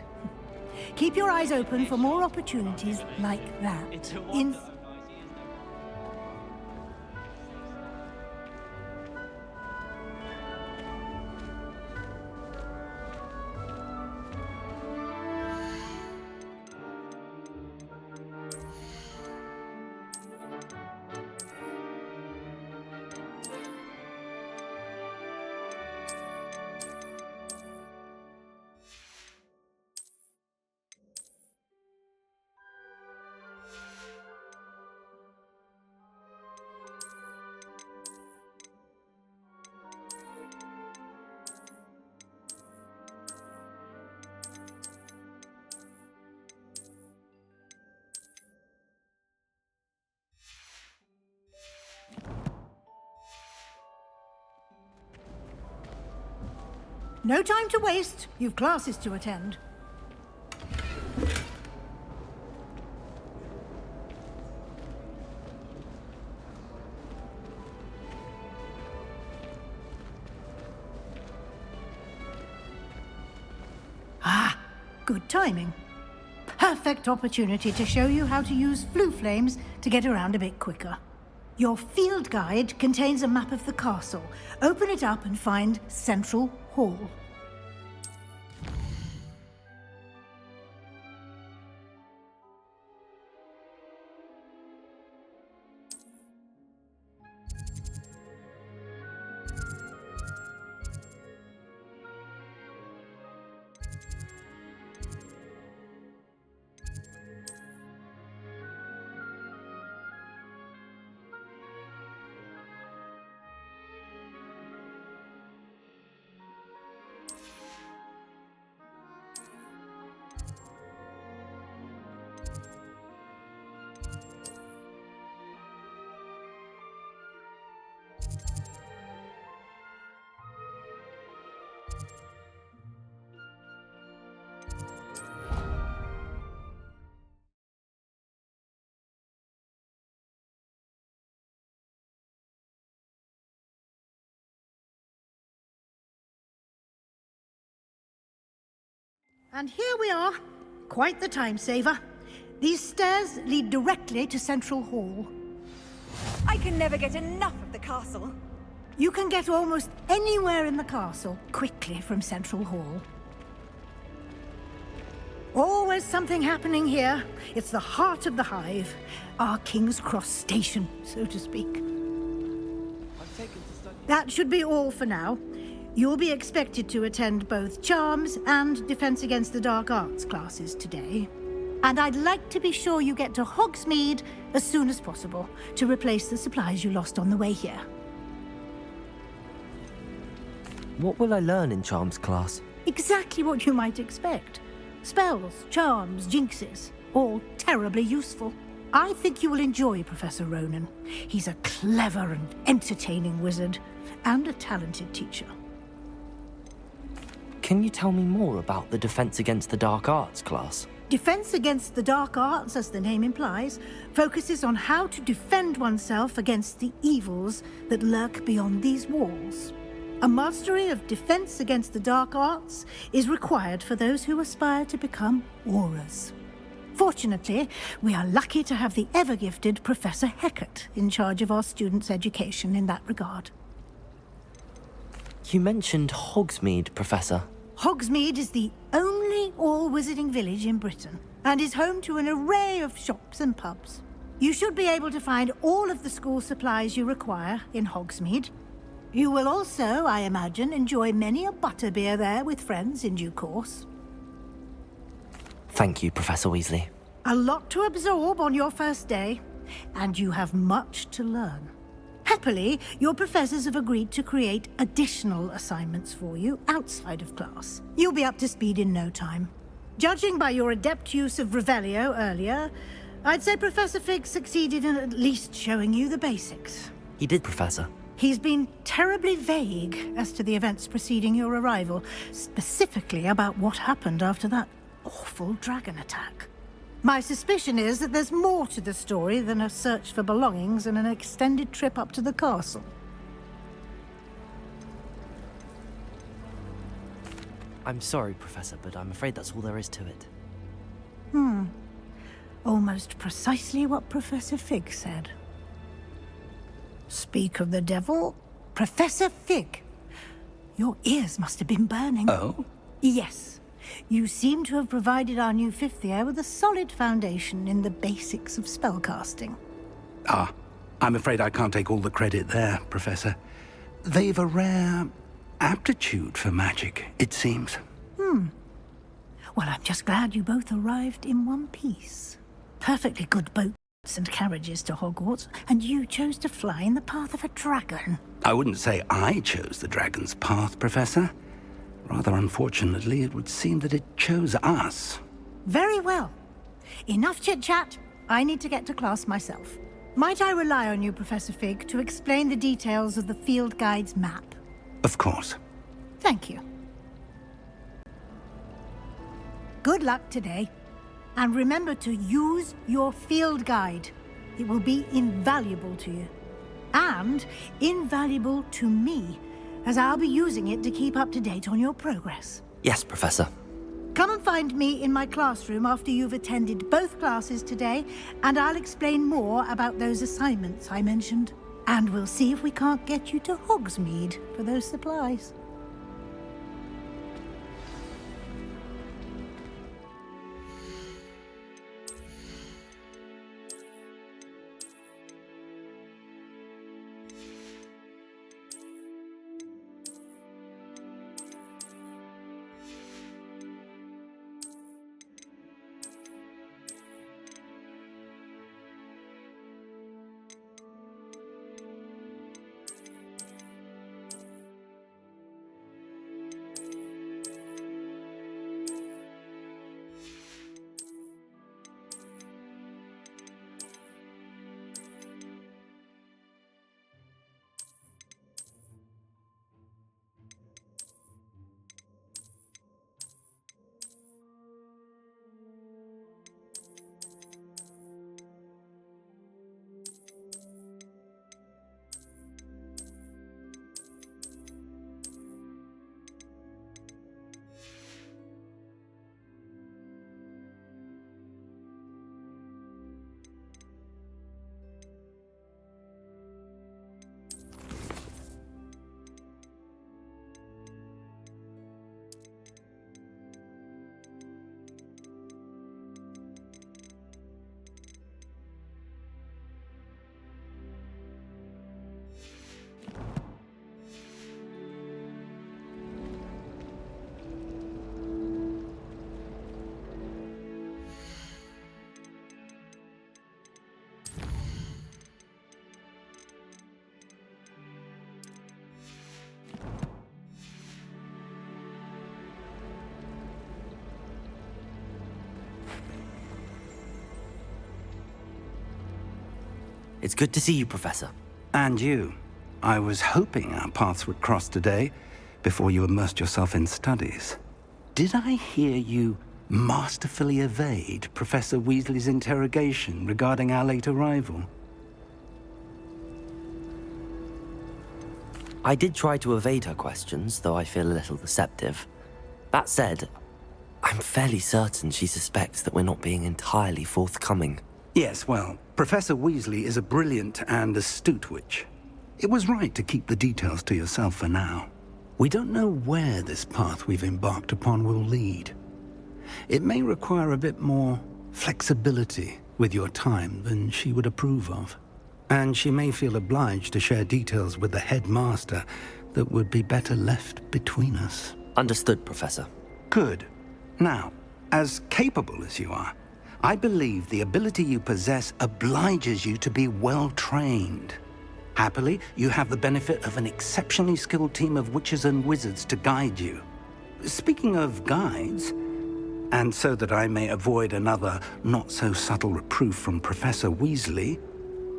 Keep your eyes open for more opportunities like that. No time to waste. You've classes to attend. Ah, good timing. Perfect opportunity to show you how to use flue flames to get around a bit quicker. Your field guide contains a map of the castle. Open it up and find Central Hall. And here we are. Quite the time saver. These stairs lead directly to Central Hall. I can never get enough of the castle. You can get almost anywhere in the castle quickly from Central Hall. Always something happening here. It's the heart of the hive. Our King's Cross station, so to speak. That should be all for now. You'll be expected to attend both Charms and Defense Against the Dark Arts classes today. And I'd like to be sure you get to Hogsmeade as soon as possible to replace the supplies you lost on the way here. What will I learn in Charms class? Exactly what you might expect. Spells, charms, jinxes, all terribly useful. I think you will enjoy Professor Ronan. He's a clever and entertaining wizard, and a talented teacher. Can you tell me more about the Defense Against the Dark Arts class? Defense Against the Dark Arts, as the name implies, focuses on how to defend oneself against the evils that lurk beyond these walls. A mastery of Defense Against the Dark Arts is required for those who aspire to become Aurors. Fortunately, we are lucky to have the ever-gifted Professor Hecat in charge of our students' education in that regard. You mentioned Hogsmeade, Professor. Hogsmeade is the only all-wizarding village in Britain, and is home to an array of shops and pubs. You should be able to find all of the school supplies you require in Hogsmeade. You will also, I imagine, enjoy many a butterbeer there with friends in due course. Thank you, Professor Weasley. A lot to absorb on your first day, and you have much to learn. Happily, your professors have agreed to create additional assignments for you outside of class. You'll be up to speed in no time. Judging by your adept use of Revelio earlier, I'd say Professor Fig succeeded in at least showing you the basics. He did, Professor. He's been terribly vague as to the events preceding your arrival, specifically about what happened after that awful dragon attack. My suspicion is that there's more to the story than a search for belongings and an extended trip up to the castle. I'm sorry, Professor, but I'm afraid that's all there is to it. Almost precisely what Professor Fig said. Speak of the devil, Professor Fig. Your ears must have been burning. Oh? Yes. You seem to have provided our new fifth year with a solid foundation in the basics of spellcasting. Ah, I'm afraid I can't take all the credit there, Professor. They've a rare aptitude for magic, it seems. Well, I'm just glad you both arrived in one piece. Perfectly good boats and carriages to Hogwarts, and you chose to fly in the path of a dragon. I wouldn't say I chose the dragon's path, Professor. Rather unfortunately, it would seem that it chose us. Very well. Enough chit-chat. I need to get to class myself. Might I rely on you, Professor Fig, to explain the details of the field guide's map? Of course. Thank you. Good luck today. And remember to use your field guide. It will be invaluable to you. And invaluable to me, as I'll be using it to keep up to date on your progress. Yes, Professor. Come and find me in my classroom after you've attended both classes today, and I'll explain more about those assignments I mentioned. And we'll see if we can't get you to Hogsmeade for those supplies. It's good to see you, Professor. And you. I was hoping our paths would cross today, before you immersed yourself in studies. Did I hear you masterfully evade Professor Weasley's interrogation regarding our late arrival? I did try to evade her questions, though I feel a little deceptive. That said, I'm fairly certain she suspects that we're not being entirely forthcoming. Yes, well, Professor Weasley is a brilliant and astute witch. It was right to keep the details to yourself for now. We don't know where this path we've embarked upon will lead. It may require a bit more flexibility with your time than she would approve of. And she may feel obliged to share details with the headmaster that would be better left between us. Understood, Professor. Good. Now, as capable as you are, I believe the ability you possess obliges you to be well-trained. Happily, you have the benefit of an exceptionally skilled team of witches and wizards to guide you. Speaking of guides, and so that I may avoid another not-so-subtle reproof from Professor Weasley,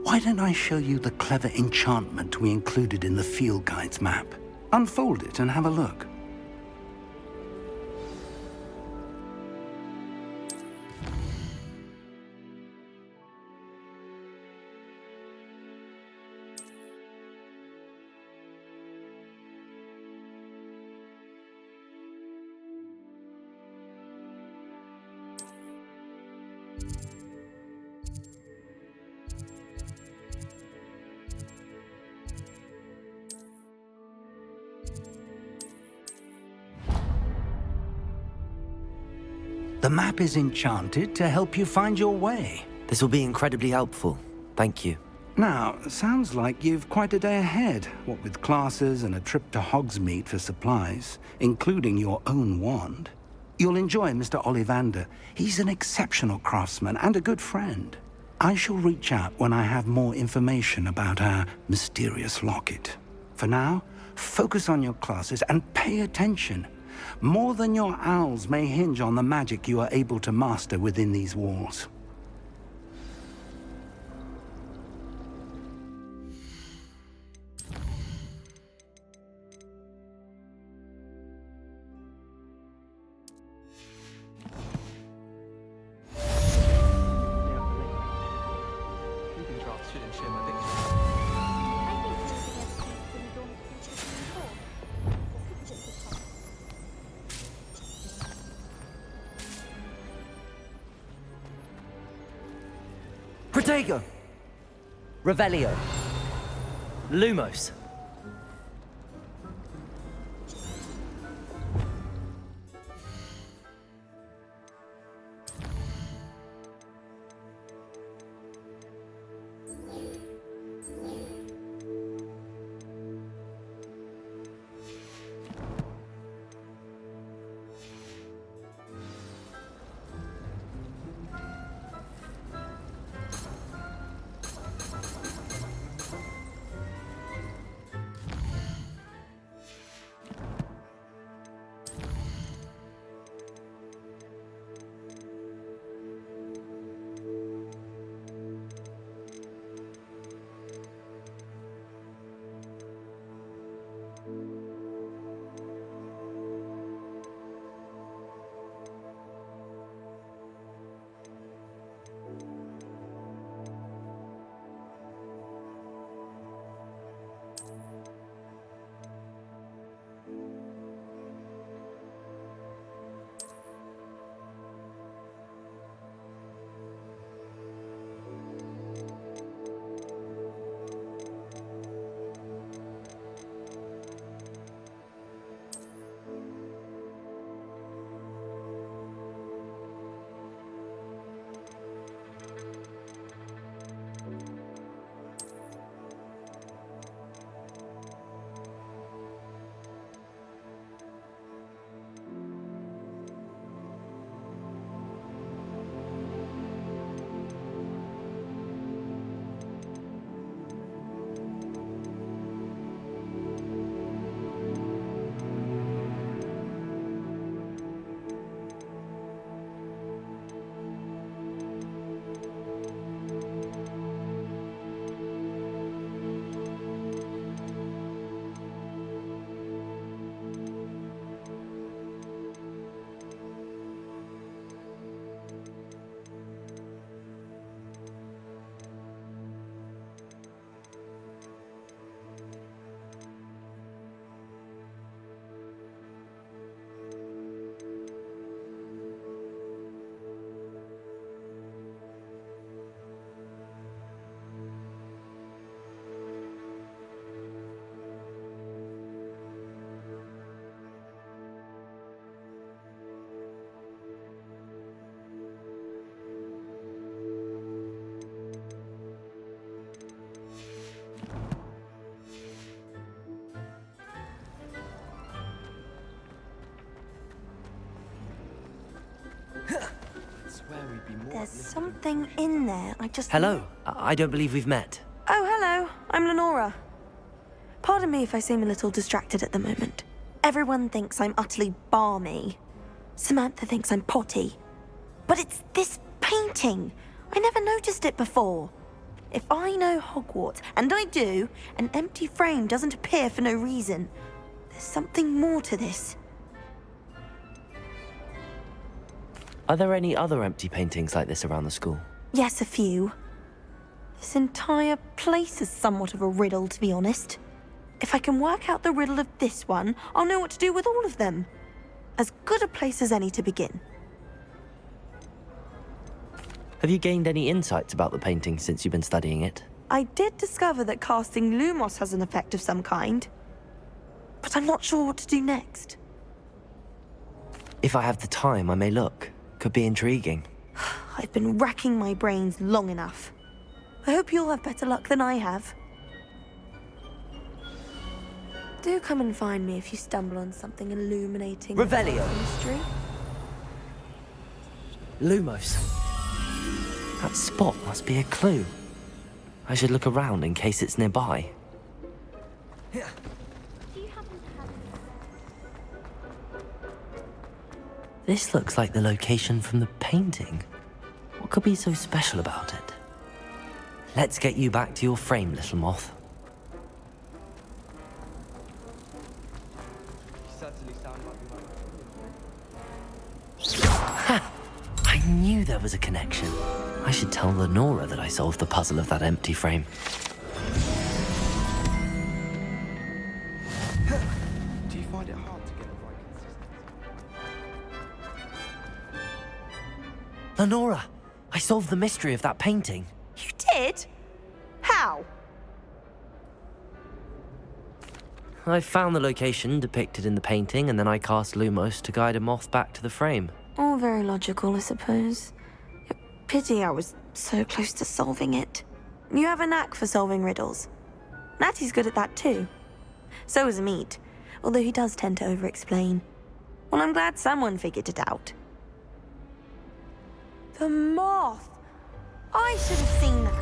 why don't I show you the clever enchantment we included in the field guide's map? Unfold it and have a look. The map is enchanted to help you find your way. This will be incredibly helpful. Thank you. Now, sounds like you've quite a day ahead, what with classes and a trip to Hogsmeade for supplies, including your own wand. You'll enjoy Mr. Ollivander. He's an exceptional craftsman and a good friend. I shall reach out when I have more information about our mysterious locket. For now, focus on your classes and pay attention. More than your owls may hinge on the magic you are able to master within these walls. Protego! Revelio! Lumos! There's something in there. I just... Hello. I don't believe we've met. Oh, hello. I'm Lenora. Pardon me if I seem a little distracted at the moment. Everyone thinks I'm utterly balmy. Samantha thinks I'm potty. But it's this painting. I never noticed it before. If I know Hogwarts, and I do, an empty frame doesn't appear for no reason. There's something more to this. Are there any other empty paintings like this around the school? Yes, a few. This entire place is somewhat of a riddle, to be honest. If I can work out the riddle of this one, I'll know what to do with all of them. As good a place as any to begin. Have you gained any insights about the painting since you've been studying it? I did discover that casting Lumos has an effect of some kind. But I'm not sure what to do next. If I have the time, I may look. could be intriguing. I've been racking my brains long enough. I hope you'll have better luck than I have. Do come and find me if you stumble on something illuminating. Revelio. Mystery. Lumos. That spot must be a clue. I should look around in case it's nearby. This looks like the location from the painting. What could be so special about it? Let's get you back to your frame, little moth. Ha! I knew there was a connection. I should tell Lenora that I solved the puzzle of that empty frame. Do you find it hard to get the right consistency? Lenora! I solved the mystery of that painting. You did? How? I found the location depicted in the painting, and then I cast Lumos to guide a moth back to the frame. All very logical, I suppose. Pity I was so close to solving it. You have a knack for solving riddles. Natty's good at that too. So is Amit, although he does tend to over-explain. Well, I'm glad someone figured it out. The moth! I should have seen that